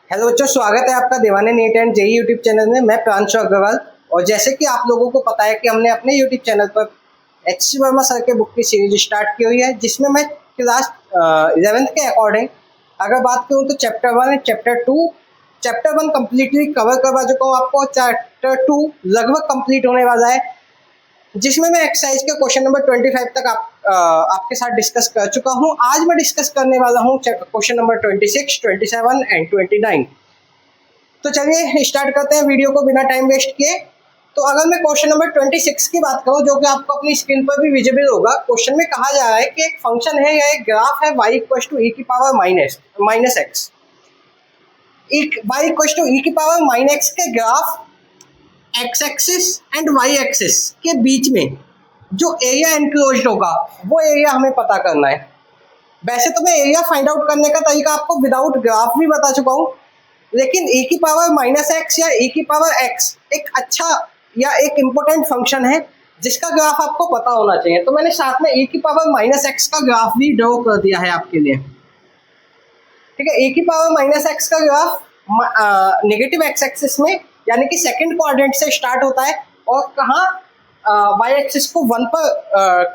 Hello बच्चों, स्वागत है आपका दीवाने NEET and JEE YouTube channel में। मैं प्रांशु अग्रवाल। और जैसे कि आप लोगों को पता है कि हमने अपने यूट्यूब चैनल पर एच वर्मा सर के बुक की सीरीज स्टार्ट की हुई है, जिसमें मैं क्लास 11th के अकॉर्डिंग अगर बात करूँ तो chapter 1 and chapter 1 completely cover करवा चुका हूँ। आपको चैप्टर 2 लगभग कंप्लीट होने वाला है, जिसमें मैं एक्सरसाइज के क्वेश्चन नंबर 25 तक आपके साथ डिस्कस कर चुका हूं। आज मैं डिस्कस करने वाला हूं क्वेश्चन नंबर 26, 27 एंड 29। तो चलिए स्टार्ट करते हैं वीडियो को बिना टाइम वेस्ट किए। तो अगर मैं क्वेश्चन नंबर 26 की बात करूं, जो कि आपको अपनी स्क्रीन पर भी विजिबल होगा, क्वेश्चन में कहा जा रहा है कि एक फंक्शन है या एक ग्राफ है y = e की power minus x. y = e की पावर माइनस एक्स के graph x axis and y axis के बीच में जो एरिया एनक्लोज्ड होगा वो एरिया हमें पता करना है। वैसे तो मैं एरिया फाइंड आउट करने का तरीका आपको विदाउट ग्राफ भी बता चुका हूँ, लेकिन e की पावर माइनस एक्स या e की पावर x एक अच्छा या एक इम्पोर्टेंट फंक्शन है जिसका ग्राफ आपको पता होना चाहिए। तो मैंने साथ में e की पावर माइनस एक्स का ग्राफ भी ड्रॉ कर दिया है आपके लिए। ठीक है, e की पावर माइनस एक्स का ग्राफ नेगेटिव एक्स एक्सिस में यानी कि सेकंड क्वाड्रेंट से स्टार्ट होता है और कहाँ वाई एक्सिस को 1 पर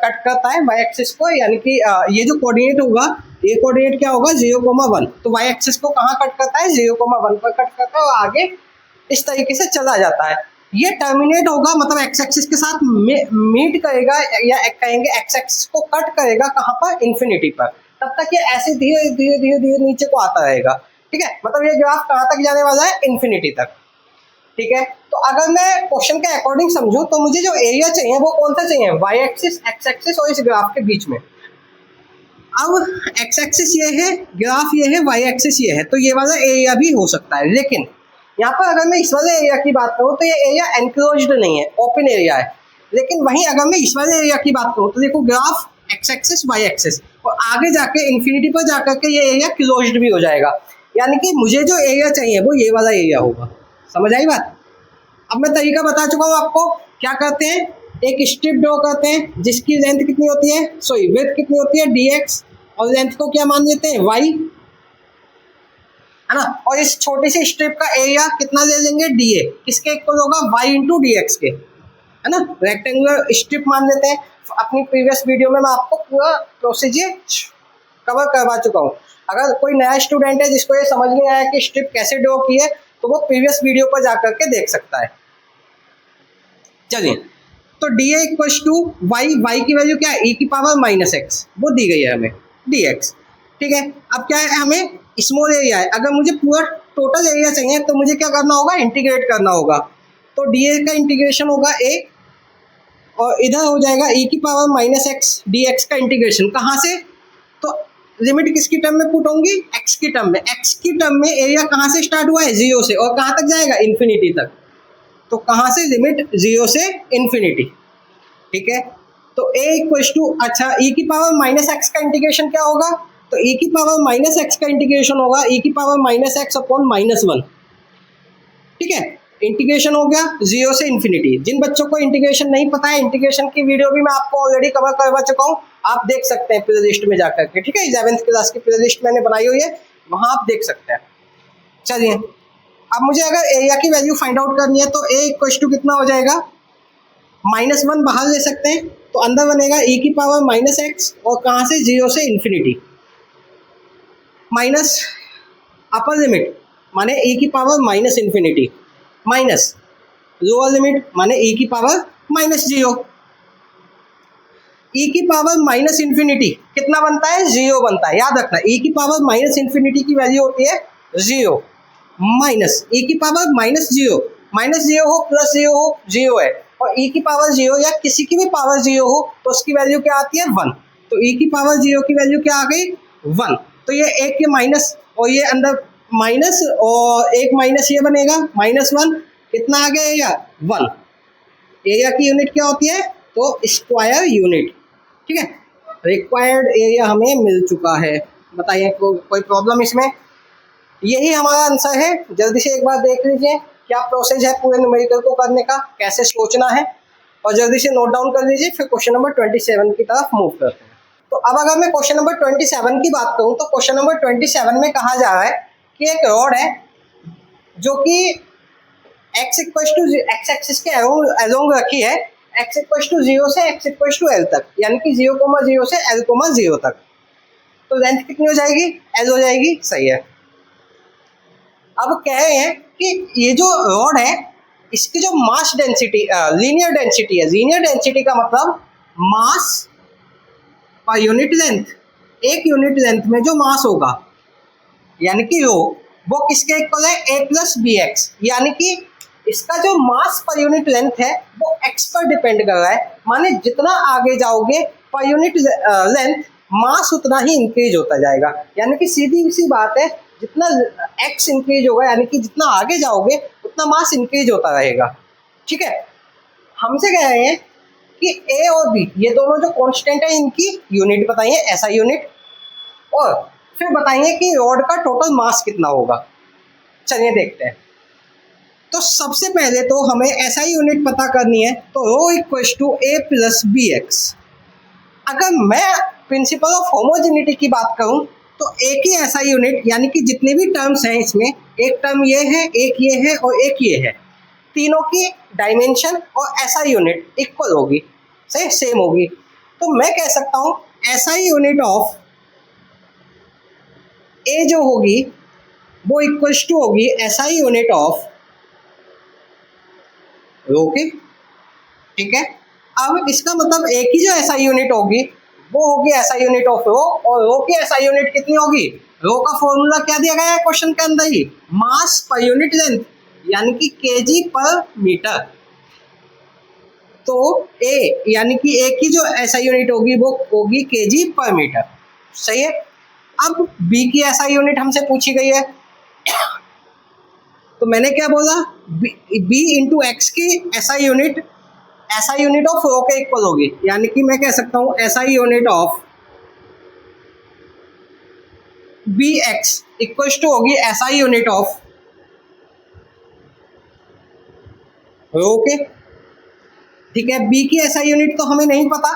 कट करता है। वाई एक्सिस को यानी कि ये जो कोऑर्डिनेट होगा, ये कोऑर्डिनेट क्या होगा 0,1। तो वाई एक्सिस को कहाँ कट करता है 0,1 पर कट करता है और आगे इस तरीके से चला जाता है। ये टर्मिनेट होगा, मतलब एक्स एक्सिस के साथ मीट करेगा या कहेंगे एक्स एक्सिस को कट करेगा कहाँ पर, इन्फिनिटी पर। तब तक ये ऐसे धीरे धीरे धीरे धीरे नीचे को आता रहेगा। ठीक है, मतलब ये ग्राफ कहाँ तक जाने वाला है, इन्फिनिटी तक। ठीक है, तो अगर मैं क्वेश्चन के अकॉर्डिंग समझूं तो मुझे जो एरिया चाहिए वो कौन सा चाहिए, वाई एक्सिस, एक्स एक्सिस और इस ग्राफ के बीच में। अब एक्स एक्सिस ये है, ग्राफ ये है, वाई एक्सिस ये है, तो ये वाला एरिया भी हो सकता है। लेकिन यहाँ पर अगर मैं इस वाले एरिया की बात करूँ तो ये एरिया एनक्लोज्ड नहीं है, ओपन एरिया है। लेकिन वहीं अगर मैं इस वाले एरिया की बात करूँ तो देखो graph x axis y axis और आगे जाके इन्फिनिटी पर जाकर के ये एरिया क्लोज्ड भी हो जाएगा। यानी कि मुझे जो एरिया चाहिए वो ये वाला एरिया होगा। समझ आई बात? अब मैं तरीका बता चुका हूँ आपको। क्या करते हैं, एक स्ट्रिप ड्रॉ करते हैं जिसकी लेंथ कितनी होती है, सॉरी विड्थ कितनी होती है dx, और लेंथ को क्या मान लेते हैं y, है ना। और इस छोटी सी स्ट्रिप का एरिया कितना ले लेंगे dA, किसके इक्वल होगा y × dx के, है ना। रेक्टेंगुलर स्ट्रिप मान लेते हैं। अपनी प्रीवियस वीडियो में मैं आपको पूरा प्रोसीजर कवर करवा चुका हूँ। अगर कोई नया स्टूडेंट है जिसको ये समझ नहीं आया कि स्ट्रिप कैसे ड्रॉ की है तो वो प्रीवियस वीडियो पर जाकर के देख सकता है। चलिए, तो dA = y की वैल्यू क्या है, e की पावर माइनस एक्स, वो दी गई है हमें dx। ठीक है, अब क्या है, हमें स्मॉल एरिया है। अगर मुझे पूरा टोटल एरिया चाहिए तो मुझे क्या करना होगा, इंटीग्रेट करना होगा। तो dA का इंटीग्रेशन होगा a और इधर हो जाएगा e की पावर माइनस एक्स dx का इंटीग्रेशन। कहाँ से, तो लिमिट किसकी टर्म में पुट होंगी, x की टर्म में। x की टर्म में एरिया कहाँ से स्टार्ट हुआ है, 0 से, और कहाँ तक जाएगा, इन्फिनिटी तक। तो कहाँ से, लिमिट 0 से इन्फिनिटी। ठीक है, तो a = अच्छा e की पावर माइनस एक्स का इंटीग्रेशन क्या होगा, तो e की पावर माइनस एक्स का इंटीग्रेशन होगा e की पावर माइनस एक्स अपॉन -1। ठीक है, इंटीग्रेशन हो गया 0 से इन्फिनिटी। जिन बच्चों को इंटीग्रेशन नहीं पता है, इंटीग्रेशन की वीडियो भी मैं आपको ऑलरेडी कवर करवा चुका हूँ, आप देख सकते हैं प्ले लिस्ट में जाकर के। ठीक है, 11th क्लास की प्ले लिस्ट मैंने बनाई हुई है, वहाँ आप देख सकते हैं। चलिए, अब मुझे अगर एरिया की वैल्यू फाइंड आउट करनी है तो a = कितना हो जाएगा, -1 बाहर ले सकते हैं तो अंदर बनेगा e की पावर माइनस एक्स, और कहाँ से, 0 से इन्फिनिटी, माइनस अपर लिमिट माने e की power minus infinity, minus lower limit माने e की पावर -0। e की पावर माइनस इन्फिनिटी कितना बनता है, 0 बनता है। याद रखना, e की पावर माइनस इन्फिनिटी की वैल्यू होती है 0, माइनस e की पावर -0, -0 हो +0 हो 0 है, और e की पावर 0 या किसी की भी पावर 0 हो तो उसकी वैल्यू क्या आती है, 1। तो e की पावर 0 की वैल्यू क्या आ गई, 1। तो ये एक के माइनस और ये अंदर माइनस और एक माइनस ये बनेगा -1, कितना आ गया एरिया, 1। एरिया की यूनिट क्या होती है, तो स्क्वायर यूनिट। ठीक है, रिक्वायर्ड एरिया हमें मिल चुका है। बताइए कोई प्रॉब्लम इसमें, यही हमारा आंसर है। जल्दी से एक बार देख लीजिए क्या प्रोसेस है पूरे न्यूमेरिकल को करने का, कैसे सोचना है, और जल्दी से नोट डाउन कर लीजिए। फिर क्वेश्चन नंबर 27 की तरफ मूव करते हैं। तो अब अगर मैं क्वेश्चन नंबर 27 की बात करूं तो क्वेश्चन नंबर 27 में कहा जा रहा है कि एक रॉड है जो कि x equal to x axis के अलोंग रखी है, x इक्वल टू 0 से x इक्वल टू l तक, यानी कि 0,0 से l,0 तक। तो लेंथ कितनी हो जाएगी, l हो जाएगी। सही है। अब कह रहे हैं कि ये जो रॉड है इसकी जो मास डेंसिटी लीनियर डेंसिटी है, लीनियर डेंसिटी का मतलब मास पर यूनिट लेंथ, एक यूनिट लेंथ में जो मास होगा यानी कि रो, वो किसके इक्वल है, a प्लस बी एक्स, यानी कि इसका जो मास पर यूनिट लेंथ है वो x पर डिपेंड कर रहा है। माने जितना आगे जाओगे पर यूनिट लेंथ मास उतना ही इंक्रीज होता जाएगा, यानी कि सीधी सी बात है, जितना x इंक्रीज होगा यानी कि जितना आगे जाओगे उतना मास इंक्रीज होता रहेगा। ठीक है। हमसे कह रहे हैं कि a और b ये दोनों जो कांस्टेंट है इनकी यूनिट बताइए, ऐसा यूनिट, और फिर बताइए कि रॉड का टोटल मास कितना होगा। चलिए देखते हैं। तो सबसे पहले तो हमें ऐसा यूनिट पता करनी है, तो rho equal to a plus B X. अगर मैं प्रिंसिपल ऑफ होमोजेनिटी की बात करूं तो एक ही ऐसा यूनिट, यानी कि जितने भी टर्म्स हैं इसमें, एक टर्म ये है, एक ये है और एक ये है, तीनों की डायमेंशन और ऐसा यूनिट इक्वल होगी, सही सेम होगी। तो मैं कह सकता हूं ऐसा यूनिट ऑफ ए जो होगी वो इक्वल टू होगी ऐसा यूनिट ऑफ रो के। ठीक है। अब इसका मतलब एक ही जो ऐसा यूनिट होगी वो होगी ऐसा यूनिट ऑफ रो, और रो की ऐसा यूनिट कितनी होगी, रो का फॉर्मूला क्या दिया गया है क्वेश्चन के अंदर ही, मास पर यूनिट लेंथ, यानी कि केजी पर मीटर। तो ए यानी कि एक ही जो ऐसा यूनिट होगी वो होगी केजी पर मीटर। सही है। अब बी की ऐसा यूनिट हमसे पूछी गई है, तो मैंने क्या बोला, बी इंटू एक्स की ऐसा यूनिट ऑफ रो के इक्वल होगी, यानी कि मैं कह सकता हूं ऐसा unit of b x equal to होगी ऐसा यूनिट ऑफ रो के। ठीक है। बी की ऐसा यूनिट तो हमें नहीं पता,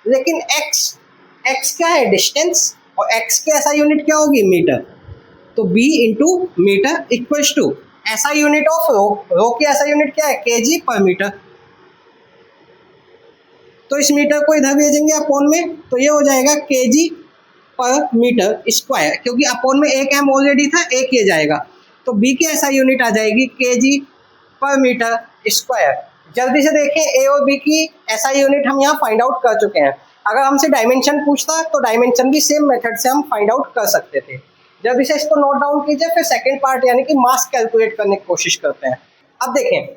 लेकिन एक्स क्या है, डिस्टेंस, और एक्स की ऐसा यूनिट क्या होगी, मीटर। तो b into metre equal to ऐसा यूनिट ऑफ रो की ऐसा यूनिट क्या है, केजी पर मीटर। तो इस मीटर को इधर भेजेंगे अपोन में, तो ये हो जाएगा केजी पर मीटर स्क्वायर, क्योंकि अपोन में एक एम ऑलरेडी था, एक ये जाएगा, तो बी की ऐसा यूनिट आ जाएगी केजी पर मीटर स्क्वायर। जल्दी से देखें, ए और बी की ऐसा यूनिट हम यहाँ फाइंड आउट कर चुके हैं। अगर हमसे डायमेंशन पूछता तो डायमेंशन भी सेम मेथड से हम फाइंड आउट कर सकते थे। जल्दी से इसको नोट डाउन कीजिए, फिर सेकेंड पार्ट यानी कि मास कैलकुलेट करने की कोशिश करते हैं। अब देखें,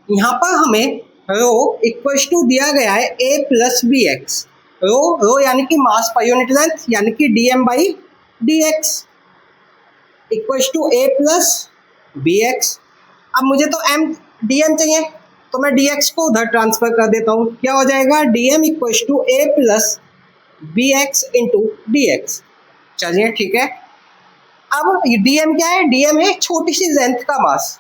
यहाँ पर हमें रो इक्वल टू दिया गया है a plus B x. Rho यानी कि मास पर यूनिट लेंथ, यानी कि dm by d x equal to a plus B x. अब मुझे तो dm चाहिए, तो मैं dx को उधर ट्रांसफर कर देता हूँ। क्या हो जाएगा, dm equal to a plus B x into d x. चलिए ठीक है। अब dm क्या है, dm है छोटी सी लेंथ का मास।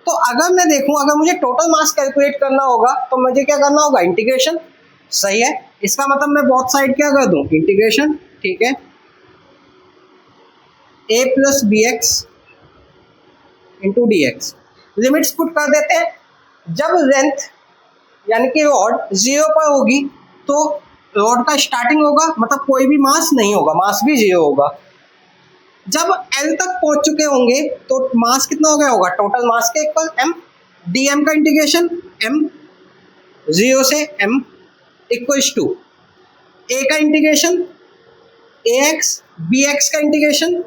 तो अगर मैं देखूं, अगर मुझे टोटल मास कैलकुलेट करना होगा तो मुझे क्या करना होगा, इंटीग्रेशन। सही है। इसका मतलब मैं बोथ साइड क्या कर दूं, इंटीग्रेशन। ठीक है। a plus B x into d x, limits put कर देते हैं। जब लेंथ यानी कि रॉड 0 पर होगी तो रॉड का स्टार्टिंग होगा, मतलब कोई भी मास नहीं होगा, मास भी 0 होगा। जब L तक पहुंच चुके होंगे तो मास कितना हो गया होगा, टोटल मास के इक्वल m, dm का इंटीग्रेशन m 0 से m इक्वल टू a का इंटीग्रेशन ax, bx का इंटीग्रेशन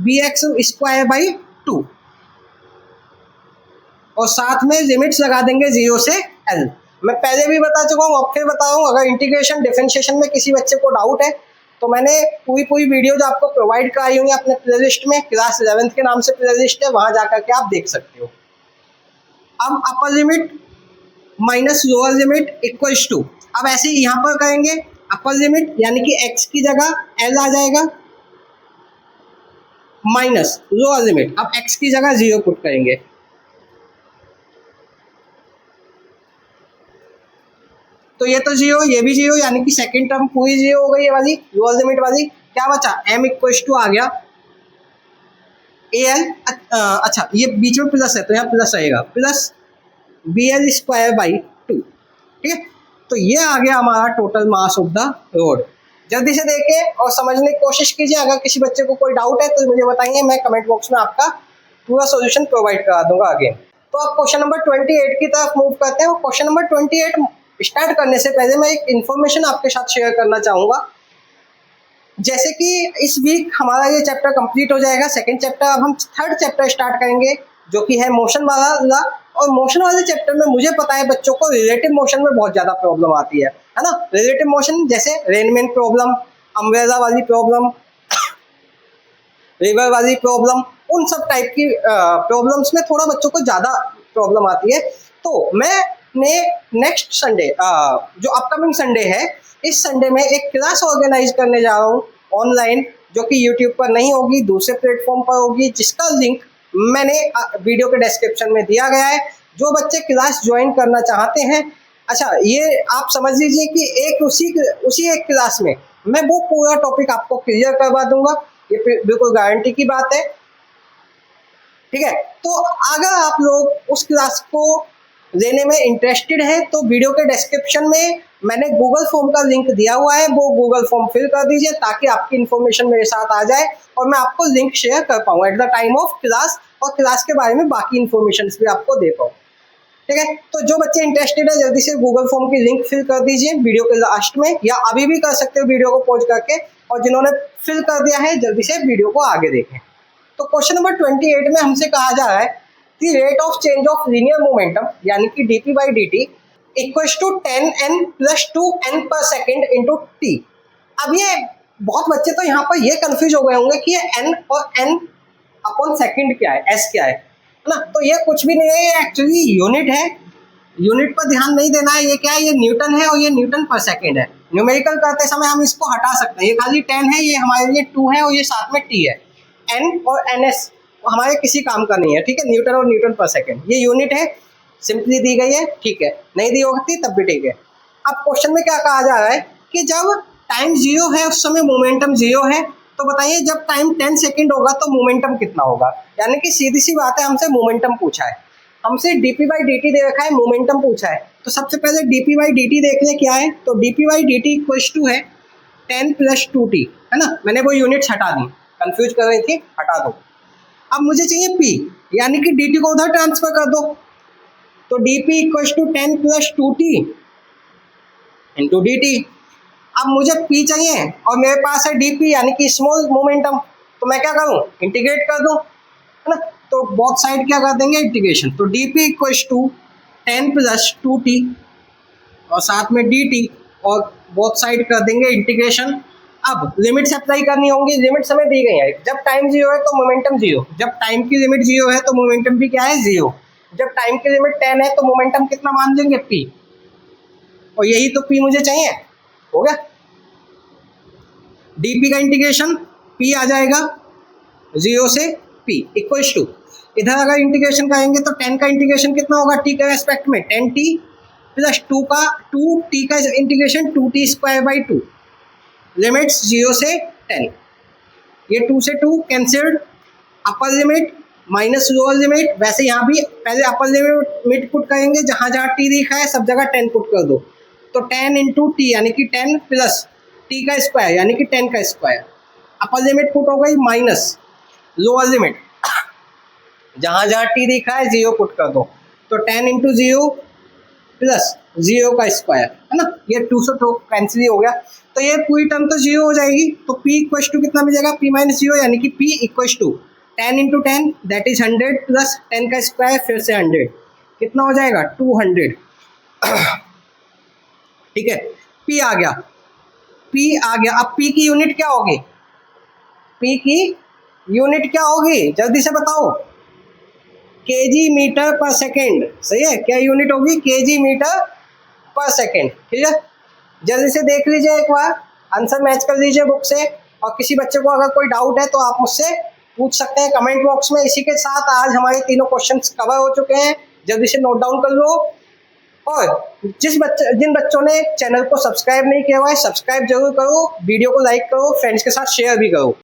bx स्क्वायर बाई 2, और साथ में लिमिट्स लगा देंगे 0 से l। मैं पहले भी बता चुका हूँ, अब फिर बता रहा हूँ, अगर इंटीग्रेशन डिफरेंशिएशन में किसी बच्चे को डाउट है तो मैंने पूरी वीडियोज आपको प्रोवाइड कराई हुई है अपने प्लेलिस्ट में, क्लास 11th के नाम से प्लेलिस्ट है, वहां जाकर के आप देख सकते हो। अब upper limit minus lower limit equal to, अब ऐसे ही यहाँ पर करेंगे, अपर लिमिट यानी कि x की जगह l आ जाएगा, माइनस लोअर लिमिट, अब x की जगह 0 पुट करेंगे। तो ये तो 0, ये भी 0, यानी कि सेकंड टर्म पूरी 0 हो गई, ये वाली लोअर लिमिट वाली। क्या बचा, m इक्वल टू आ गया ए एल, अच्छा ये बीच में प्लस है तो यहाँ प्लस आएगा, plus b l square by 2। ठीक है, तो ये आ गया हमारा total mass of the rod. जल्दी से देखें और समझने की कोशिश कीजिए। अगर किसी बच्चे को कोई डाउट है तो मुझे बताइए, मैं कमेंट बॉक्स में आपका पूरा सॉल्यूशन प्रोवाइड करा दूंगा आगे। तो आप क्वेश्चन नंबर 28 की तरफ मूव करते हैं। क्वेश्चन नंबर 28 स्टार्ट करने से पहले मैं एक इन्फॉर्मेशन आपके साथ शेयर करना चाहूँगा। जैसे कि इस वीक हमारा ये चैप्टर कंप्लीट हो जाएगा, सेकंड चैप्टर, अब हम थर्ड चैप्टर स्टार्ट करेंगे जो कि है मोशन वाला। और मोशन वाले चैप्टर में मुझे पता है बच्चों को रिलेटिव मोशन में बहुत ज़्यादा प्रॉब्लम आती है ना। रिलेटिव मोशन जैसे रेनमैन प्रॉब्लम, अम्ब्रेला वाली प्रॉब्लम, रिवर वाली प्रॉब्लम, उन सब टाइप की प्रॉब्लम्स में थोड़ा बच्चों को ज़्यादा प्रॉब्लम आती है। तो मैंने नेक्स्ट संडे, जो अपकमिंग संडे है, इस संडे में एक क्लास ऑर्गेनाइज करने जा रहा हूँ ऑनलाइन, जो कि यूट्यूब पर नहीं होगी, दूसरे प्लेटफॉर्म पर होगी, जिसका लिंक मैंने वीडियो के डिस्क्रिप्शन में दिया गया है। जो बच्चे क्लास ज्वाइन करना चाहते हैं, अच्छा ये आप समझ लीजिए कि एक उसी एक क्लास में मैं वो पूरा टॉपिक आपको क्लियर करवा दूंगा, ये बिल्कुल गारंटी की बात है। ठीक है, तो अगर आप लोग उस क्लास को लेने में इंटरेस्टेड है तो वीडियो के डिस्क्रिप्शन में मैंने गूगल फॉर्म का लिंक दिया हुआ है, वो गूगल फॉर्म फिल कर दीजिए ताकि आपकी इन्फॉर्मेशन मेरे साथ आ जाए और मैं आपको लिंक शेयर कर पाऊँ at the time of class, और क्लास के बारे में बाकी इन्फॉर्मेशन भी आपको दे पाऊँ। ठीक है, तो जो बच्चे इंटरेस्टेड है जल्दी से गूगल फॉर्म की लिंक फिल कर दीजिए वीडियो के लास्ट में, या अभी भी कर सकते हो वीडियो को पॉज करके, और जिन्होंने फिल कर दिया है जल्दी से वीडियो को आगे देखें। तो क्वेश्चन नंबर 28 में हमसे कहा जा रहा है कि rate of change of linear momentum यानी कि d p by d t equal to 10n plus 2n पर सेकेंड इंटू टी। अब ये बहुत बच्चे तो यहाँ पर ये कंफ्यूज हो गए होंगे कि ये n और n अपॉन सेकेंड क्या है, s क्या है ना। तो ये कुछ भी नहीं है, ये एक्चुअली यूनिट है। यूनिट पर ध्यान नहीं देना है, ये क्या है, ये न्यूटन है और ये न्यूटन पर सेकेंड है। न्यूमेरिकल करते समय हम इसको हटा सकते हैं, ये खाली 10 है, ये हमारे लिए 2 है और ये साथ में t है। n और ns हमारे किसी काम का नहीं है। ठीक है, न्यूटन और न्यूटन पर सेकेंड ये यूनिट है, सिंपली दी गई है। ठीक है, नहीं दी होती तब भी ठीक है। अब क्वेश्चन में क्या कहा जा रहा है कि जब टाइम 0 है उस समय मोमेंटम 0 है, तो बताइए जब टाइम 10 सेकेंड होगा तो मोमेंटम कितना होगा। यानी कि सीधी सी बात है, हमसे मोमेंटम पूछा है, हमसे dp बाई डी टी दे रखा है, मोमेंटम पूछा है। तो सबसे पहले dp बाई डी टी देख लें क्या है। तो dp by d t equal to है 10 प्लस 2t, है ना। मैंने वो यूनिट्स हटा दी, कंफ्यूज कर रही थी, हटा दो। अब मुझे चाहिए p, यानी कि dt को उधर ट्रांसफर कर दो। तो dp equal to 10 plus 2t into d t. अब मुझे p चाहिए और मेरे पास है dp यानी कि स्मॉल मोमेंटम, तो मैं क्या करूं, इंटीग्रेट कर दूं, है ना। तो बोथ साइड क्या कर देंगे, इंटीग्रेशन। तो dp equal to 10 plus 2t और साथ में dt, और बोथ साइड कर देंगे इंटीग्रेशन। अब लिमिट्स अप्लाई करनी होंगी, लिमिट्स हमें दी गई है। जब टाइम 0 है तो मोमेंटम 0, जब टाइम की लिमिट 0 है तो मोमेंटम भी क्या है, 0। जब टाइम की लिमिट 10 है तो मोमेंटम कितना मान लेंगे, p, और यही तो p मुझे चाहिए। हो गया, dp का इंटीग्रेशन p आ जाएगा 0 से p इक्वल टू, इधर अगर इंटीग्रेशन करेंगे तो 10 का इंटीग्रेशन कितना होगा t के रेस्पेक्ट में, 10t प्लस 2t का integration 2t square by 2, limits 0 से 10, ये 2 से 2 कैंसिल्ड, अपर लिमिट माइनस लोअर लिमिट। वैसे यहाँ भी पहले अपर लिमिट पुट करेंगे, जहाँ जहाँ t लिखा है सब जगह 10 पुट कर दो। तो 10 इंटू टी यानी कि 10 प्लस t का स्क्वायर यानी कि 10 का स्क्वायर, अपर लिमिट पुट हो गई माइनस लोअर लिमिट, जहाँ जहाँ t लिखा है 0 पुट कर दो। तो 10 इंटू 0 प्लस 0 का स्क्वायर, है ना, ये 2 से 2 कैंसिल हो गया। तो ये पूरी टर्म तो 0 हो जाएगी। तो p इक्वल टू कितना मिलेगा, p माइनस 0 यानी कि p equal to 10 into 10 that is 100 plus 10 का स्क्वायर फिर से 100, कितना हो जाएगा 200। ठीक है, p आ गया, p आ गया। अब p की यूनिट क्या होगी, p की यूनिट क्या होगी जल्दी से बताओ, kg मीटर पर सेकेंड। सही है, क्या यूनिट होगी, kg मीटर पर सेकेंड। ठीक है, जल्दी से देख लीजिए एक बार, आंसर मैच कर लीजिए बुक से, और किसी बच्चे को अगर कोई डाउट है तो आप मुझसे पूछ सकते हैं कमेंट बॉक्स में। इसी के साथ आज हमारे तीनों क्वेश्चंस कवर हो चुके हैं, जल्दी से नोट डाउन कर लो। और जिन बच्चों ने चैनल को सब्सक्राइब नहीं किया हुआ है, सब्सक्राइब जरूर करो, वीडियो को लाइक करो, फ्रेंड्स के साथ शेयर भी करो।